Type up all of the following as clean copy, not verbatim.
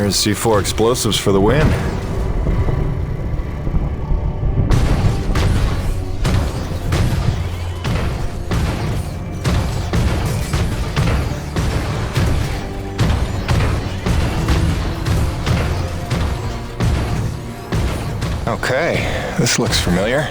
Here's C4 explosives for the win. Okay, this looks familiar.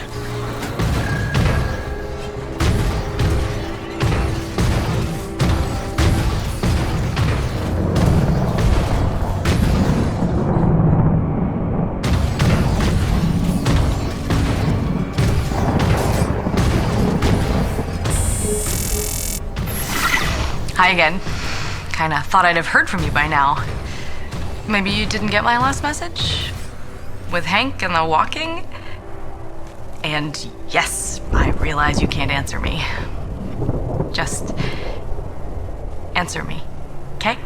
Hi again. Kinda thought I'd have heard from you by now. Maybe you didn't get my last message? With Hank and the walking? And yes, I realize you can't answer me. Just answer me, okay?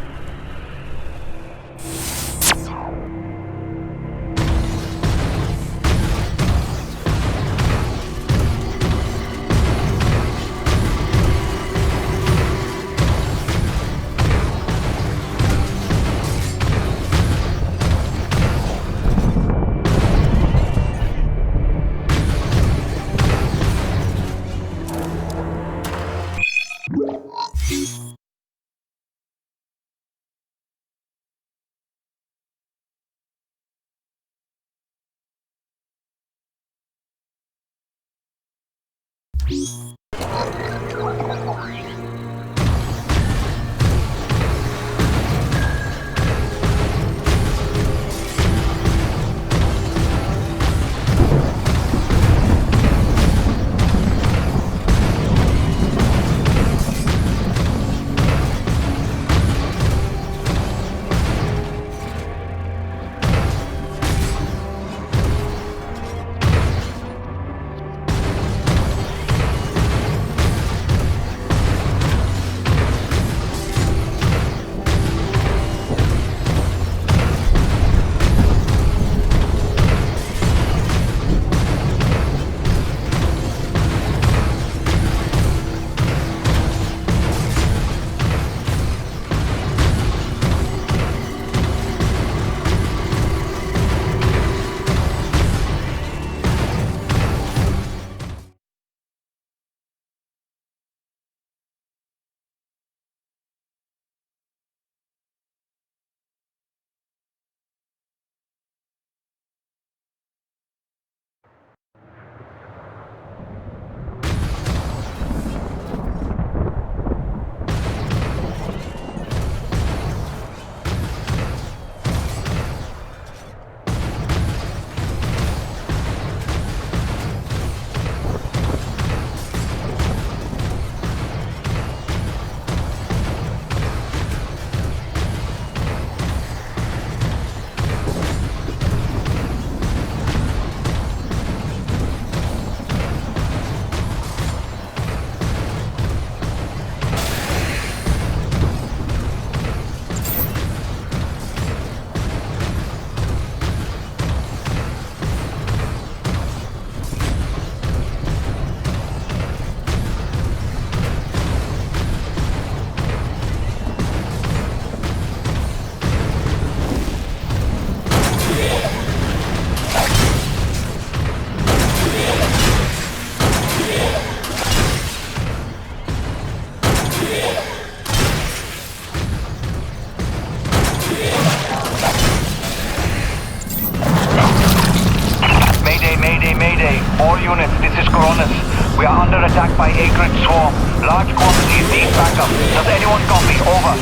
We are under attack by Acrid Swarm. Large quantities need backup. Does anyone copy? Over.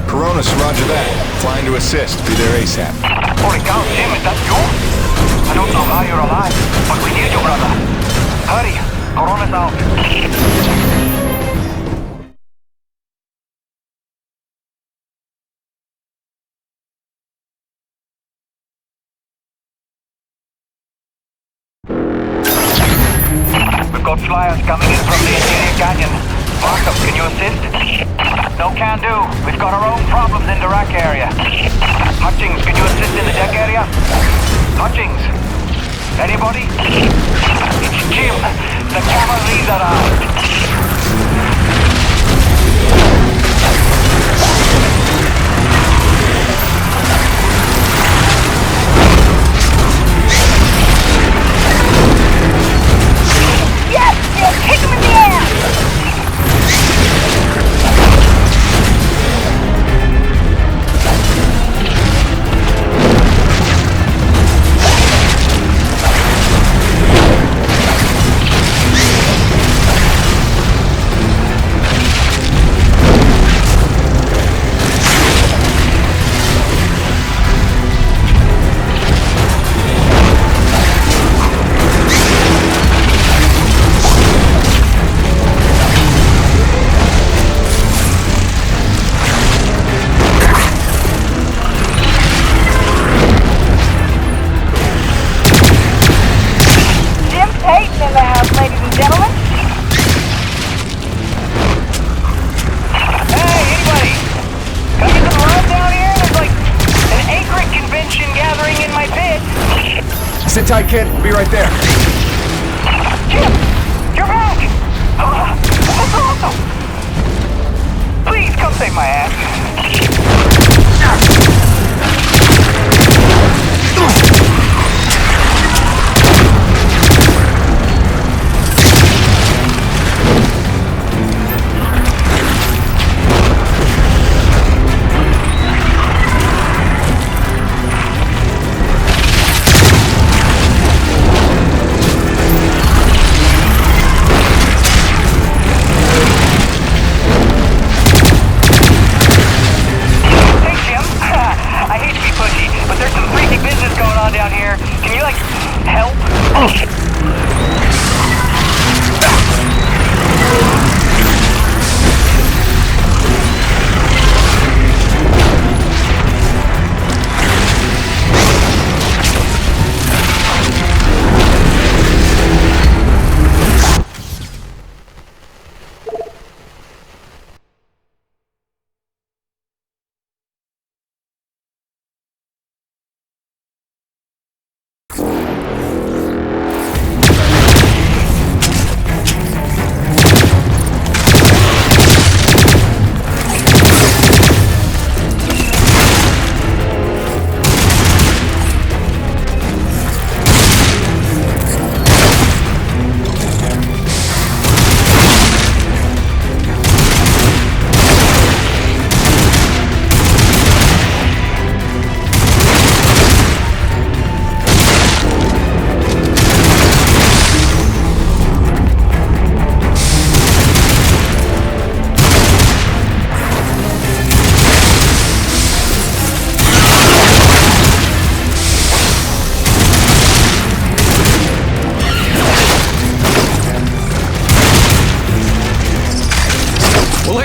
Coronis, roger that. Flying to assist. Be there ASAP. Holy cow, Jim, is that you? I don't know how you're alive, but we need you, brother. Hurry. Coronis out. Got flyers coming in from the interior canyon. Markham, can you assist? No can do. We've got our own problems in the rack area. Hutchings, can you assist in the deck area? Hutchings? Anybody? It's Jim. The cavalry's arrived. Hang tight, kid. Be right there. Jim! You're back! What's awesome? Please come save my ass.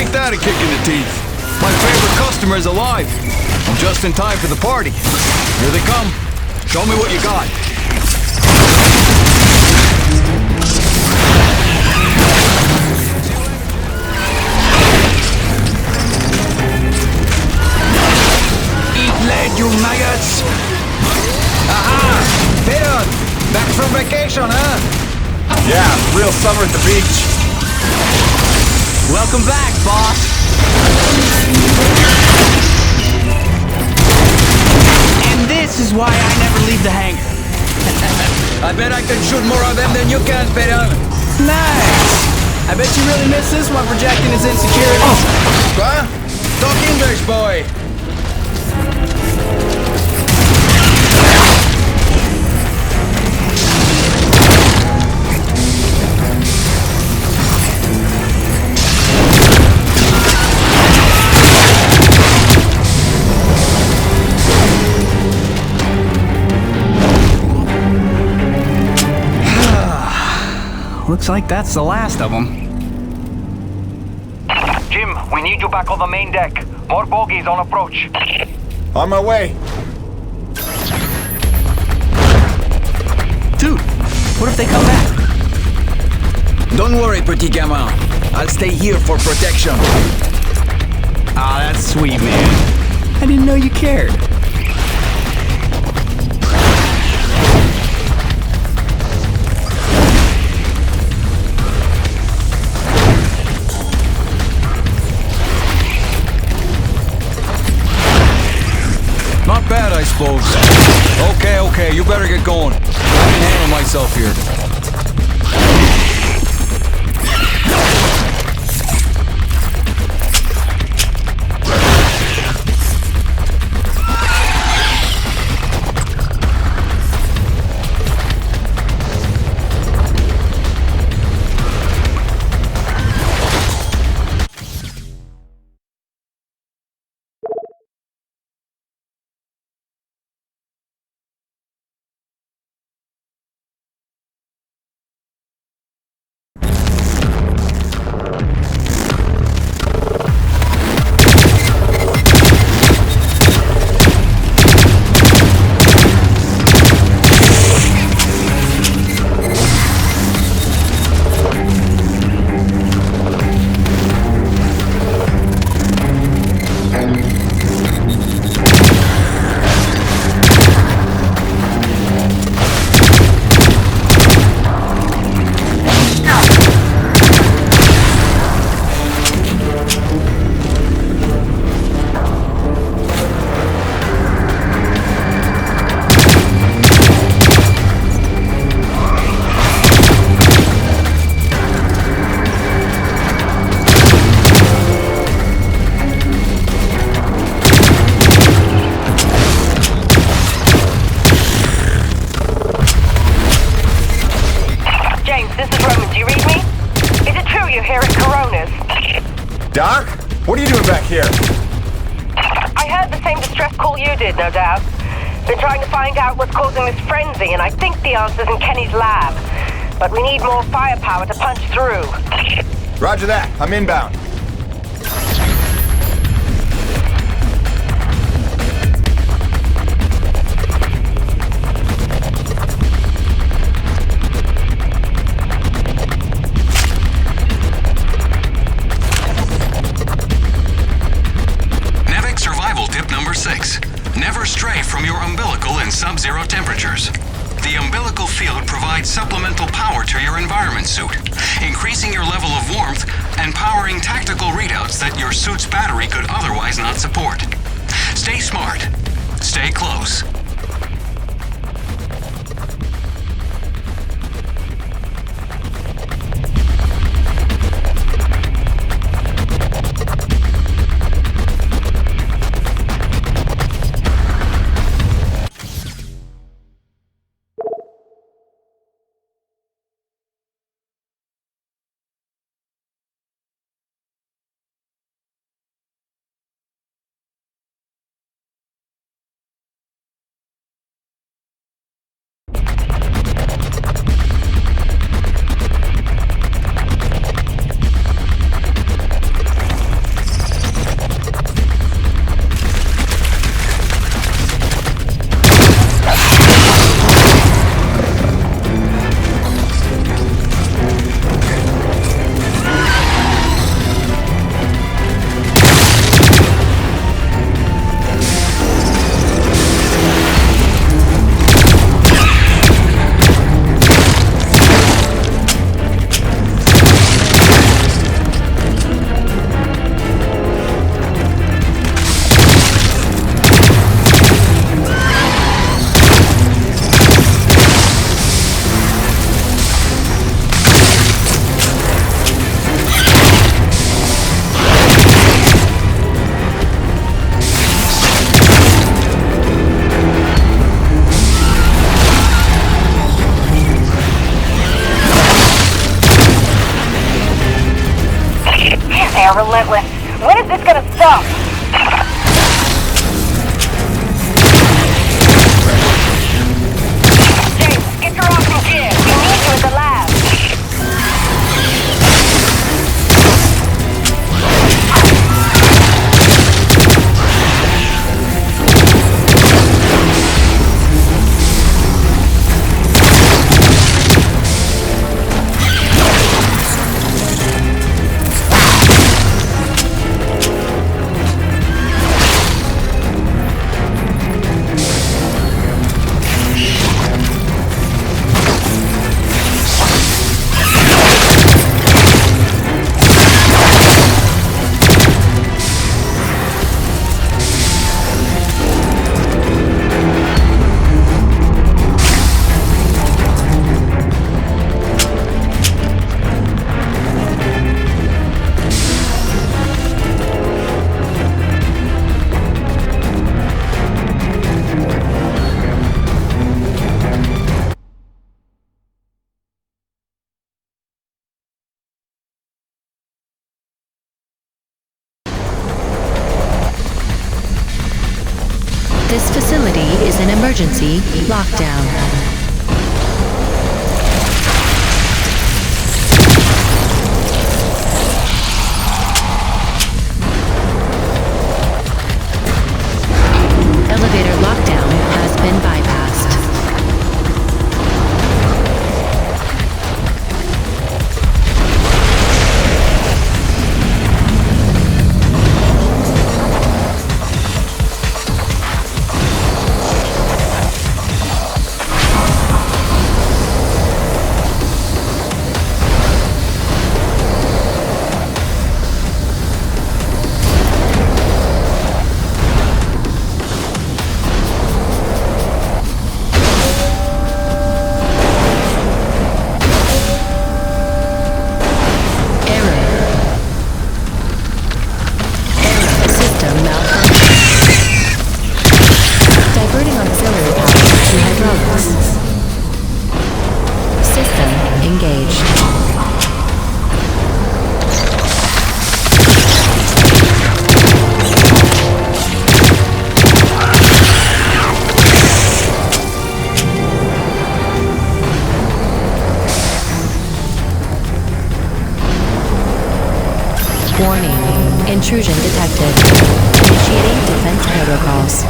Ain't that a kick in the teeth? My favorite customer is alive. I'm just in time for the party. Here they come. Show me what you got. Eat lead, you maggots! Aha! Peter! Back from vacation, huh? Yeah, real summer at the beach. Welcome back, boss! And this is why I never leave the hangar. I bet I can shoot more of them than you can, Peter. Nice! I bet you really miss this one projecting his insecurity. Huh? Talk English, boy! Looks like that's the last of them. Jim, we need you back on the main deck. More bogies on approach. On my way. Dude, what if they come back? Don't worry, petit gamin. I'll stay here for protection. Ah, that's sweet, man. I didn't know you cared. Not bad, I suppose. Okay, you better get going. I can handle myself here. Doc? What are you doing back here? I heard the same distress call you did, no doubt. Been trying to find out what's causing this frenzy, and I think the answer's in Kenny's lab. But we need more firepower to punch through. Roger that. I'm inbound. Survival tip number 6. Never stray from your umbilical in sub-zero temperatures. The umbilical field provides supplemental power to your environment suit, increasing your level of warmth and powering tactical readouts that your suit's battery could otherwise not support. Stay smart. Stay close. They're relentless. When is this gonna stop? James, get your arms in gear. We need you in the lab. This facility is an emergency lockdown. Elevator lockdown has been bypassed. intrusion detected. Initiating defense protocols.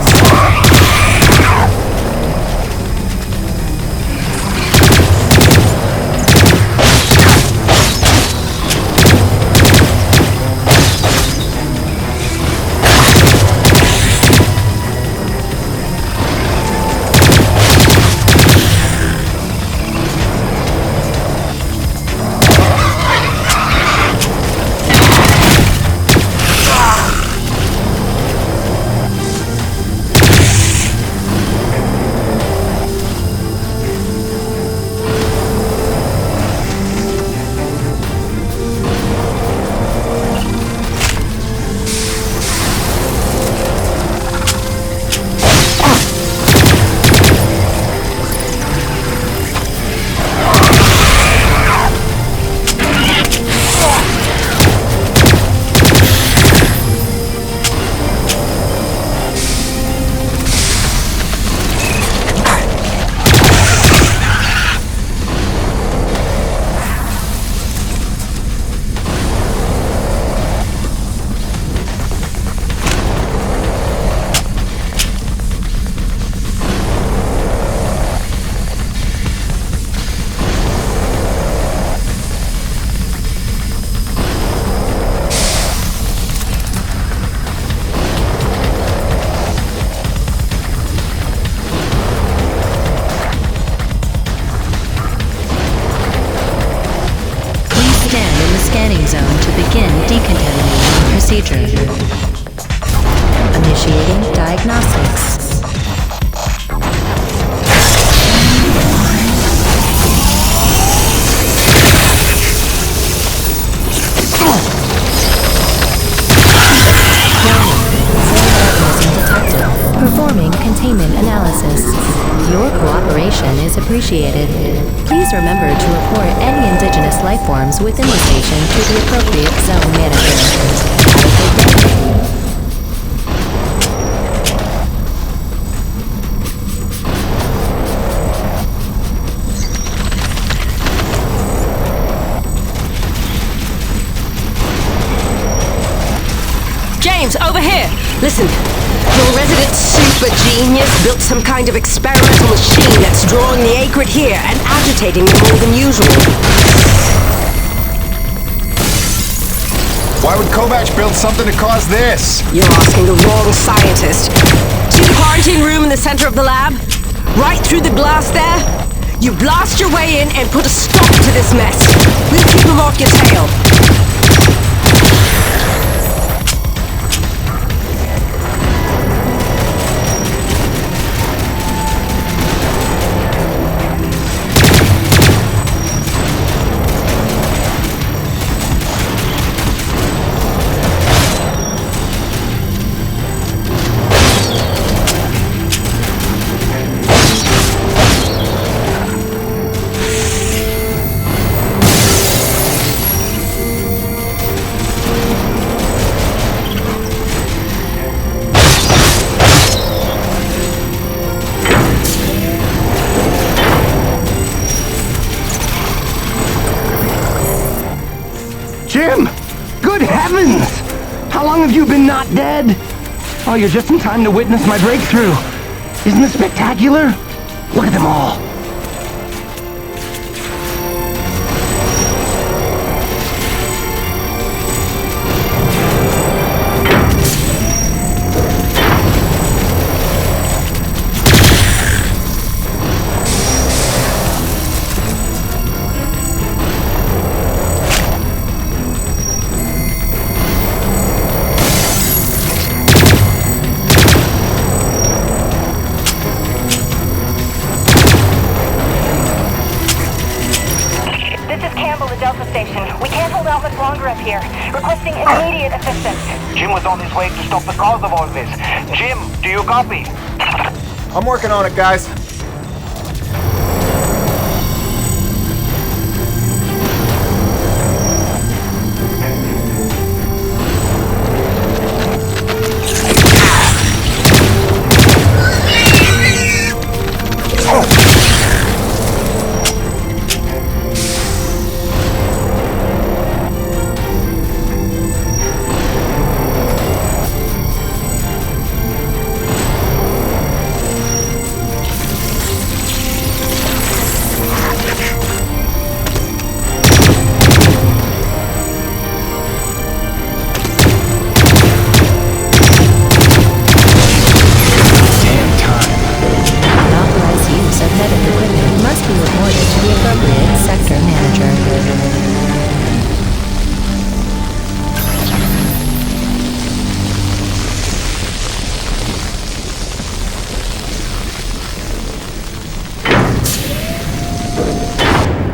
Scanning zone to begin decontaminating procedure. Initiating diagnostics. Performing containment analysis. Your cooperation is appreciated. Please remember to report any indigenous life forms within the station to the appropriate zone manager. Have a good day. James, over here! Listen, your resident super genius built some kind of experimental machine that's drawing the acrid here and agitating them more than usual. Why would Kovac build something to cause this? You're asking the wrong scientist. See the quarantine room in the center of the lab? Right through the glass there? You blast your way in and put a stop to this mess. We'll keep them off your tail. Jim! Good heavens! How long have you been not dead? Oh, you're just in time to witness my breakthrough. Isn't this spectacular? Look at them all. Requesting immediate assistance. Jim was on his way to stop the cause of all this. Jim, do you copy? I'm working on it, guys.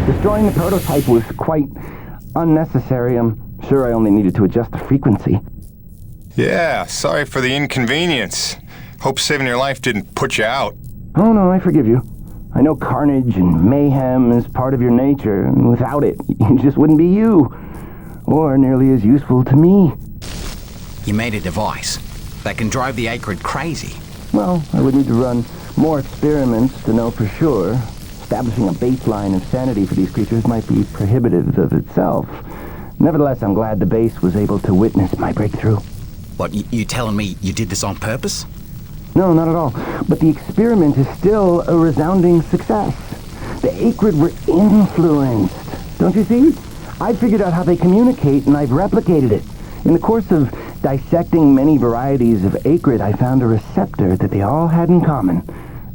Destroying the prototype was quite unnecessary. I'm sure I only needed to adjust the frequency. Yeah, sorry for the inconvenience. Hope saving your life didn't put you out. Oh no, I forgive you. I know carnage and mayhem is part of your nature, and without it, you just wouldn't be you. Or nearly as useful to me. You made a device that can drive the Acrid crazy. Well, I would need to run more experiments to know for sure. Establishing a baseline of sanity for these creatures might be prohibitive of itself. Nevertheless, I'm glad the base was able to witness my breakthrough. What, you telling me you did this on purpose? No, not at all. But the experiment is still a resounding success. The Acrid were influenced. Don't you see? I figured out how they communicate, and I've replicated it. In the course of dissecting many varieties of Acrid, I found a receptor that they all had in common.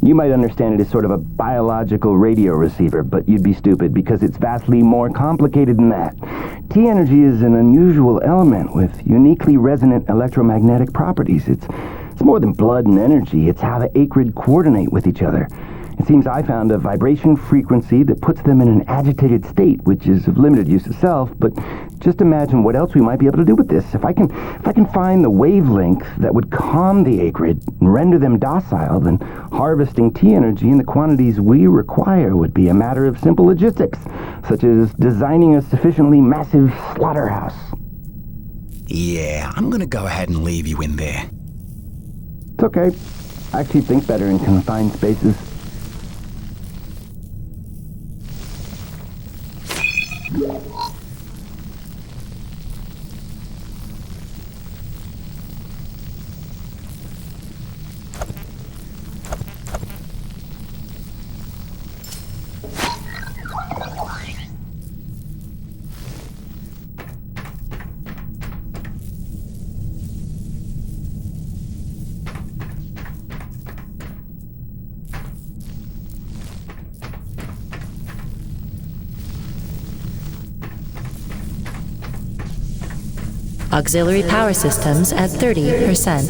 You might understand it as sort of a biological radio receiver, but you'd be stupid because it's vastly more complicated than that. T-energy is an unusual element with uniquely resonant electromagnetic properties. It's more than blood and energy. It's how the Acrid coordinate with each other. It seems I found a vibration frequency that puts them in an agitated state, which is of limited use to self, but just imagine what else we might be able to do with this. If I can find the wavelength that would calm the Acrid and render them docile, then harvesting T-energy in the quantities we require would be a matter of simple logistics, such as designing a sufficiently massive slaughterhouse. Yeah, I'm gonna go ahead and leave you in there. It's okay. I actually think better in confined spaces. Auxiliary power systems at 30%.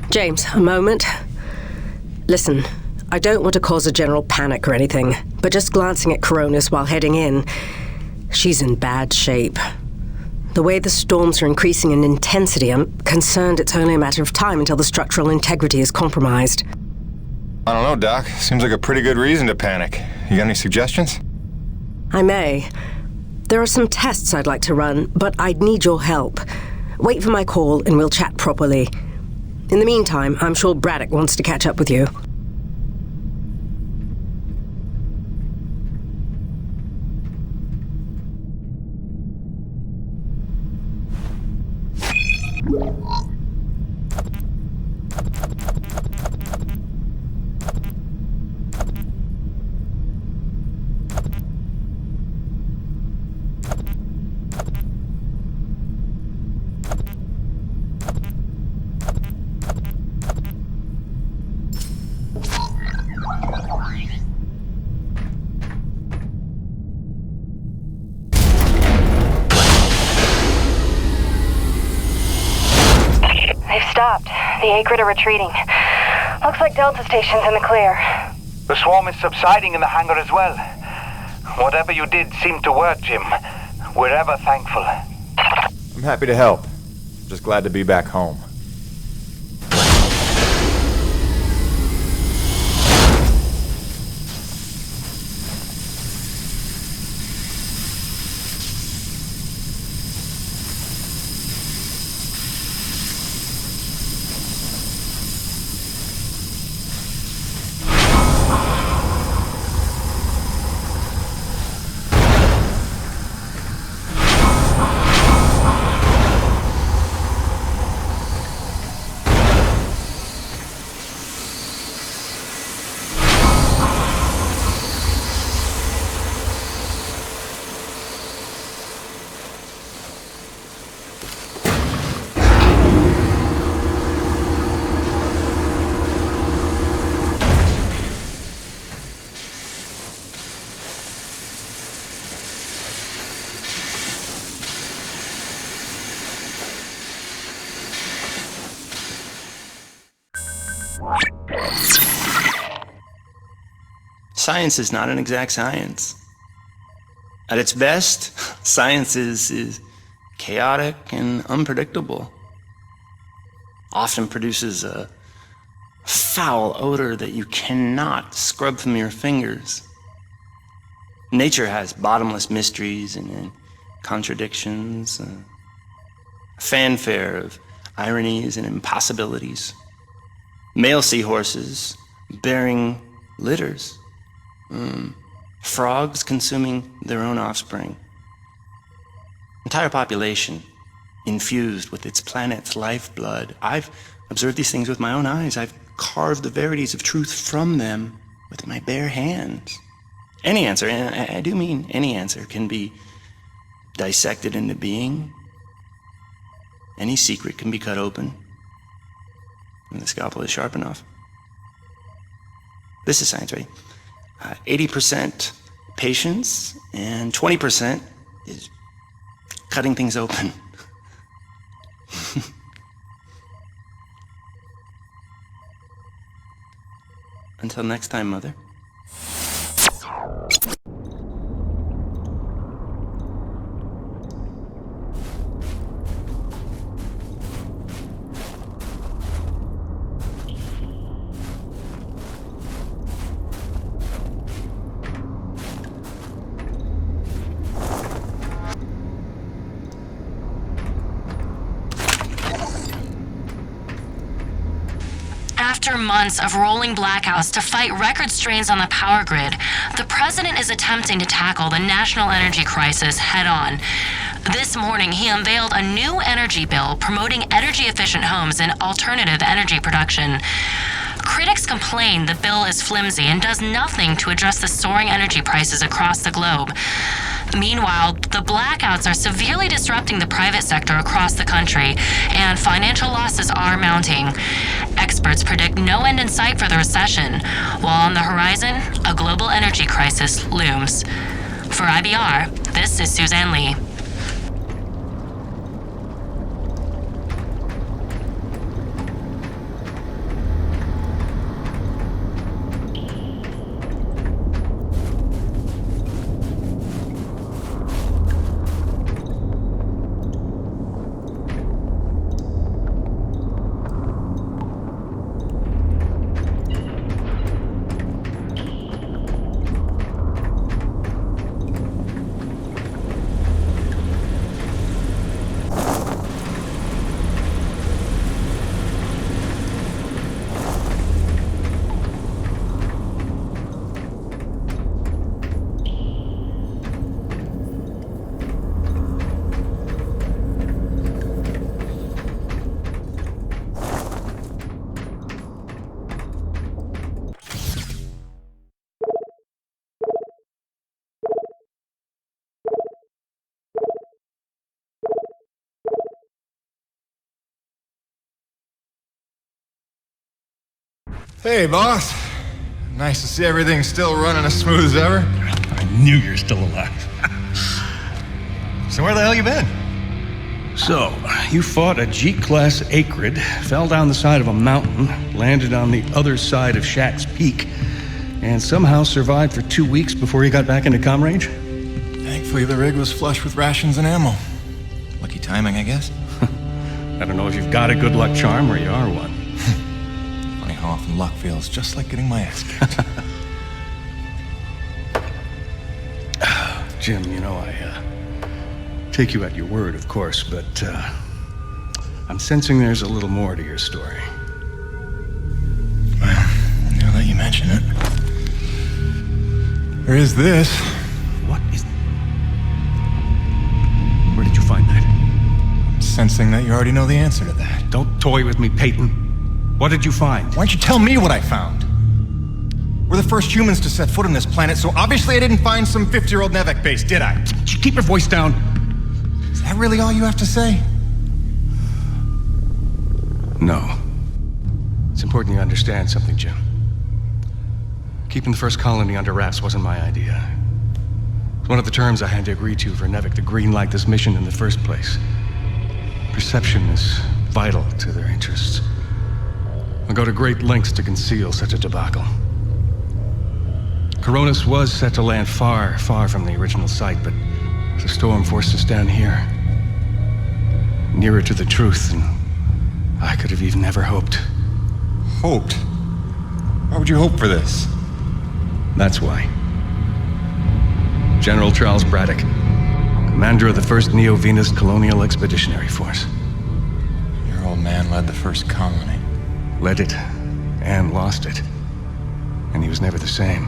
James, a moment. Listen, I don't want to cause a general panic or anything, but just glancing at Coronis while heading in, she's in bad shape. The way the storms are increasing in intensity, I'm concerned it's only a matter of time until the structural integrity is compromised. I don't know, Doc. Seems like a pretty good reason to panic. You got any suggestions? I may. There are some tests I'd like to run, but I'd need your help. Wait for my call and we'll chat properly. In the meantime, I'm sure Braddock wants to catch up with you. Stopped. The Acrid are retreating. Looks like Delta Station's in the clear. The swarm is subsiding in the hangar as well. Whatever you did seemed to work, Jim. We're ever thankful. I'm happy to help. Just glad to be back home. Science is not an exact science. At its best, science is chaotic and unpredictable. Often produces a foul odor that you cannot scrub from your fingers. Nature has bottomless mysteries and contradictions, a fanfare of ironies and impossibilities. Male seahorses bearing litters. Frogs consuming their own offspring. Entire population infused with its planet's lifeblood. I've observed these things with my own eyes. I've carved the verities of truth from them with my bare hands. Any answer, and I do mean any answer, can be dissected into being. Any secret can be cut open when the scalpel is sharp enough. This is science, right? 80% patience and 20% is cutting things open. Until next time, Mother. After months of rolling blackouts to fight record strains on the power grid, the president is attempting to tackle the national energy crisis head-on. This morning, he unveiled a new energy bill promoting energy-efficient homes and alternative energy production. Critics complain the bill is flimsy and does nothing to address the soaring energy prices across the globe. Meanwhile, the blackouts are severely disrupting the private sector across the country, and financial losses are mounting. Experts predict no end in sight for the recession, while on the horizon, a global energy crisis looms. For IBR, this is Suzanne Lee. Hey, boss. Nice to see everything still running as smooth as ever. I knew you're still alive. So where the hell you been? So, you fought a G-class acrid, fell down the side of a mountain, landed on the other side of Shack's Peak, and somehow survived for 2 weeks before you got back into comm range? Thankfully, the rig was flush with rations and ammo. Lucky timing, I guess. I don't know if you've got a good luck charm or you are one. Funny how often luck feels just like getting my ass kicked. Jim, you know, I take you at your word, of course, but I'm sensing there's a little more to your story. Well, now that you mention it, there is this. What is... Where did you find that? I'm sensing that you already know the answer to that. Don't toy with me, Peyton. What did you find? Why don't you tell me what I found? We're the first humans to set foot on this planet, so obviously I didn't find some 50-year-old Nevek base, did I? Keep your voice down. Is that really all you have to say? No. It's important you understand something, Jim. Keeping the first colony under wraps wasn't my idea. It's one of the terms I had to agree to for Nevek to greenlight this mission in the first place. Perception is vital to their interests. I'll go to great lengths to conceal such a debacle. Coronis was set to land far, far from the original site, but the storm forced us down here. Nearer to the truth than I could have even ever hoped. Hoped? Why would you hope for this? That's why. General Charles Braddock, commander of the 1st Neo-Venus Colonial Expeditionary Force. Your old man led the first colony. Led it, and lost it. And he was never the same.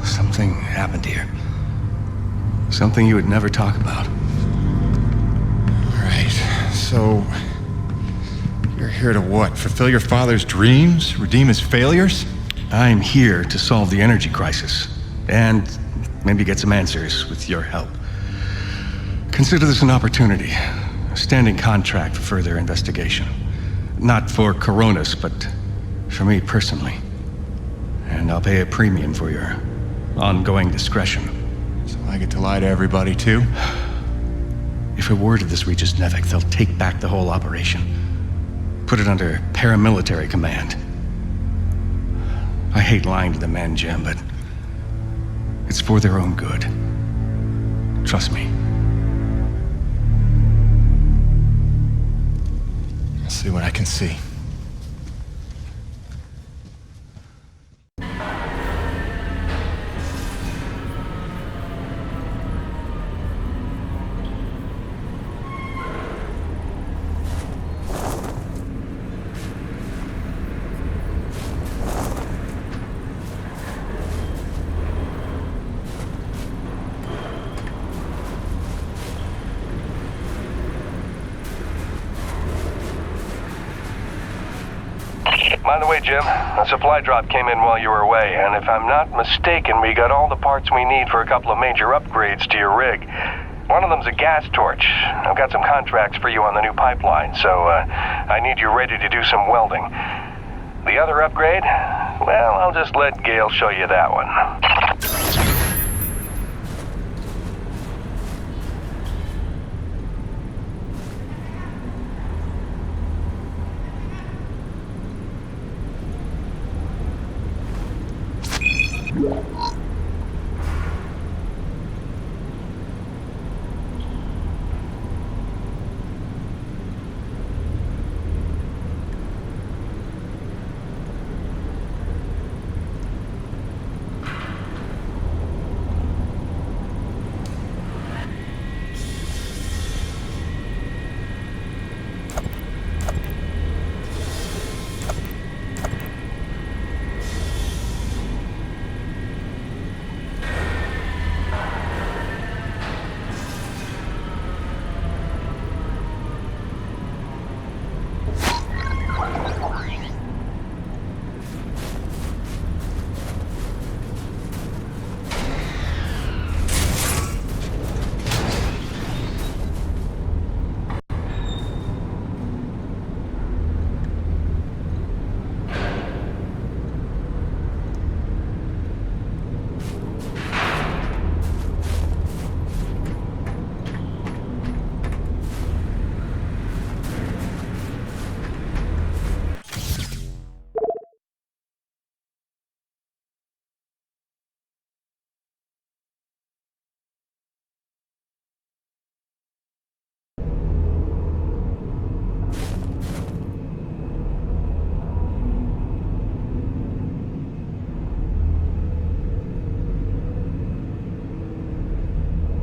Something happened here. Something you would never talk about. All right, so... you're here to what? Fulfill your father's dreams? Redeem his failures? I'm here to solve the energy crisis. And maybe get some answers with your help. Consider this an opportunity. A standing contract for further investigation. Not for Coronis, but for me personally. And I'll pay a premium for your ongoing discretion. So I get to lie to everybody, too? If a word of this reaches Nevik, they'll take back the whole operation. Put it under paramilitary command. I hate lying to the men, Jim, but it's for their own good. Trust me. I'll see what I can see. By the way, Jim, a supply drop came in while you were away, and if I'm not mistaken, we got all the parts we need for a couple of major upgrades to your rig. One of them's a gas torch. I've got some contracts for you on the new pipeline, so I need you ready to do some welding. The other upgrade? Well, I'll just let Gale show you that one.